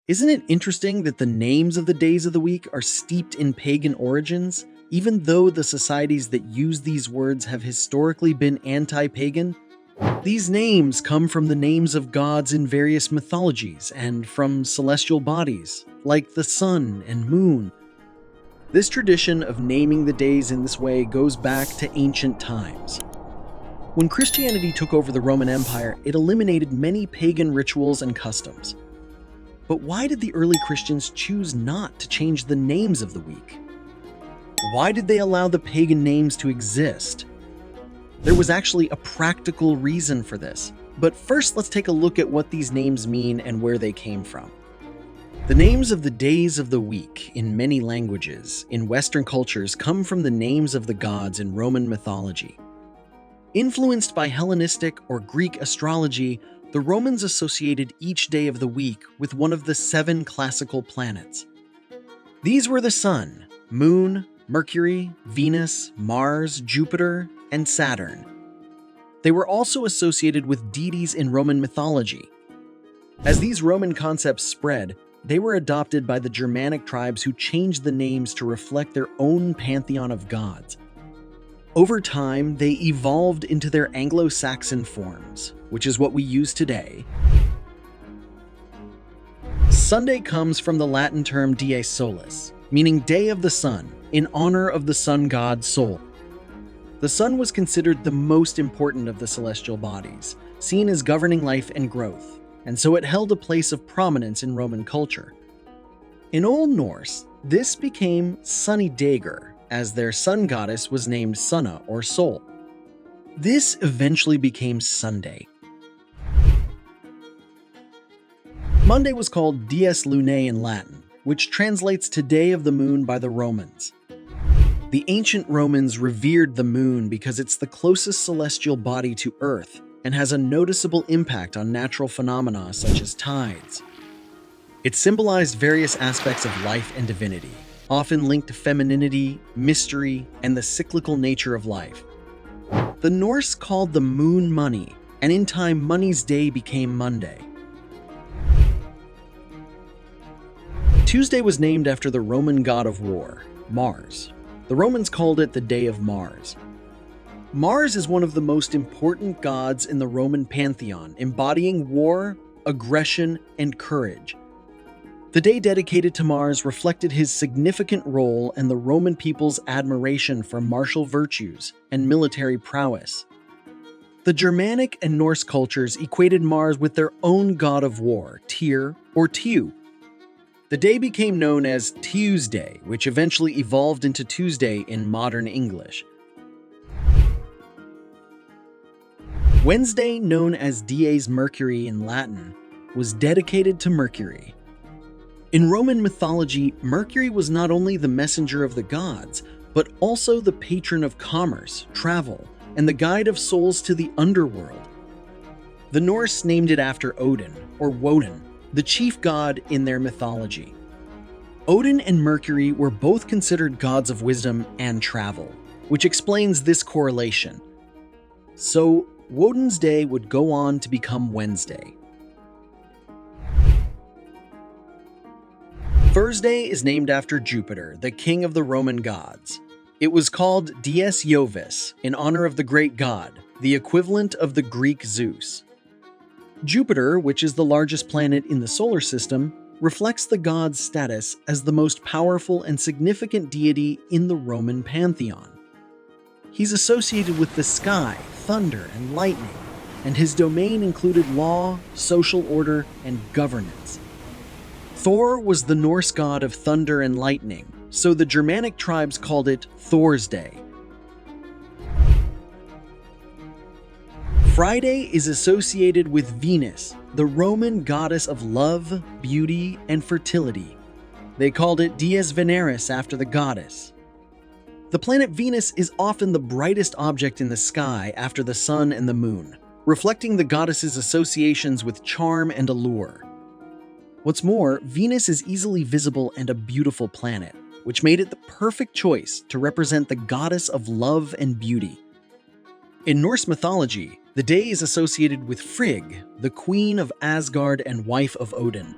Isn't it interesting that the names of the days of the week are steeped in pagan origins, even though the societies that use these words have historically been anti-pagan? These names come from the names of gods in various mythologies and from celestial bodies, like the sun and moon. This tradition of naming the days in this way goes back to ancient times. When Christianity took over the Roman Empire, it eliminated many pagan rituals and customs. But why did the early Christians choose not to change the names of the week? Why did they allow the pagan names to exist? There was actually a practical reason for this. But first, let's take a look at what these names mean and where they came from. The names of the days of the week in many languages in Western cultures come from the names of the gods in Roman mythology. Influenced by Hellenistic or Greek astrology, the Romans associated each day of the week with one of the 7 classical planets. These were the Sun, Moon, Mercury, Venus, Mars, Jupiter, and Saturn. They were also associated with deities in Roman mythology. As these Roman concepts spread, they were adopted by the Germanic tribes who changed the names to reflect their own pantheon of gods. Over time, they evolved into their Anglo-Saxon forms, which is what we use today. Sunday comes from the Latin term dies solis, meaning day of the sun, in honor of the sun god Sol. The sun was considered the most important of the celestial bodies, seen as governing life and growth, and so it held a place of prominence in Roman culture. In Old Norse, this became Sunny Dagur, as their sun goddess was named Sunna or Sol. This eventually became Sunday. Monday was called Dies Lunae in Latin, which translates to Day of the Moon by the Romans. The ancient Romans revered the moon because it's the closest celestial body to Earth and has a noticeable impact on natural phenomena such as tides. It symbolized various aspects of life and divinity, often linked to femininity, mystery, and the cyclical nature of life. The Norse called the moon Money, and in time Money's day became Monday. Tuesday was named after the Roman god of war, Mars. The Romans called it the Day of Mars. Mars is one of the most important gods in the Roman pantheon, embodying war, aggression, and courage. The day dedicated to Mars reflected his significant role and the Roman people's admiration for martial virtues and military prowess. The Germanic and Norse cultures equated Mars with their own god of war, Tyr or Tiw. The day became known as Tuesday, which eventually evolved into Tuesday in modern English. Wednesday, known as Dies Mercurii in Latin, was dedicated to Mercury. In Roman mythology, Mercury was not only the messenger of the gods, but also the patron of commerce, travel, and the guide of souls to the underworld. The Norse named it after Odin, or Woden, the chief god in their mythology. Odin and Mercury were both considered gods of wisdom and travel, which explains this correlation. So, Woden's day would go on to become Wednesday. Thursday is named after Jupiter, the king of the Roman gods. It was called Dies Jovis in honor of the great god, the equivalent of the Greek Zeus. Jupiter, which is the largest planet in the solar system, reflects the god's status as the most powerful and significant deity in the Roman pantheon. He's associated with the sky, thunder, and lightning, and his domain included law, social order, and governance. Thor was the Norse god of thunder and lightning, so the Germanic tribes called it Thor's Day. Friday is associated with Venus, the Roman goddess of love, beauty, and fertility. They called it Dies Veneris after the goddess. The planet Venus is often the brightest object in the sky after the sun and the moon, reflecting the goddess's associations with charm and allure. What's more, Venus is easily visible and a beautiful planet, which made it the perfect choice to represent the goddess of love and beauty. In Norse mythology, the day is associated with Frigg, the queen of Asgard and wife of Odin.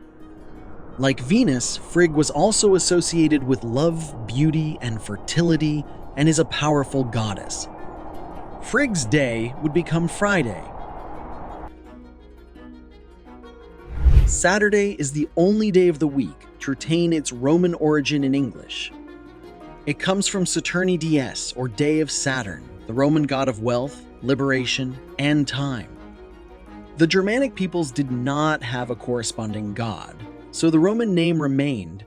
Like Venus, Frigg was also associated with love, beauty, and fertility, and is a powerful goddess. Frigg's day would become Friday. Saturday is the only day of the week to retain its Roman origin in English. It comes from Saturni Dies, or Day of Saturn, the Roman god of wealth, liberation, and time. The Germanic peoples did not have a corresponding god, so the Roman name remained.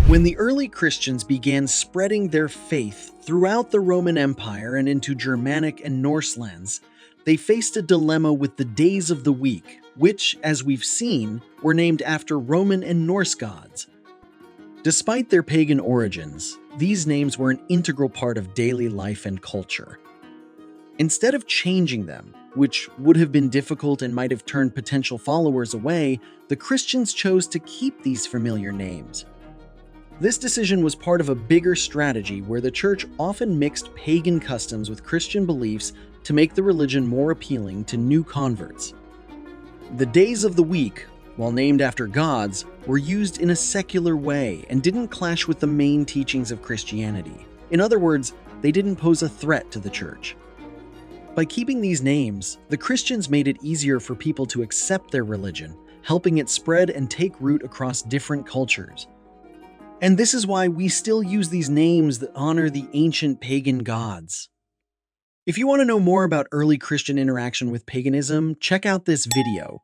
When the early Christians began spreading their faith throughout the Roman Empire and into Germanic and Norse lands, they faced a dilemma with the days of the week, which, as we've seen, were named after Roman and Norse gods. Despite their pagan origins, these names were an integral part of daily life and culture. Instead of changing them, which would have been difficult and might have turned potential followers away, the Christians chose to keep these familiar names. This decision was part of a bigger strategy where the church often mixed pagan customs with Christian beliefs to make the religion more appealing to new converts. The days of the week, while named after gods, were used in a secular way and didn't clash with the main teachings of Christianity. In other words, they didn't pose a threat to the church. By keeping these names, the Christians made it easier for people to accept their religion, helping it spread and take root across different cultures. And this is why we still use these names that honor the ancient pagan gods. If you want to know more about early Christian interaction with paganism, check out this video.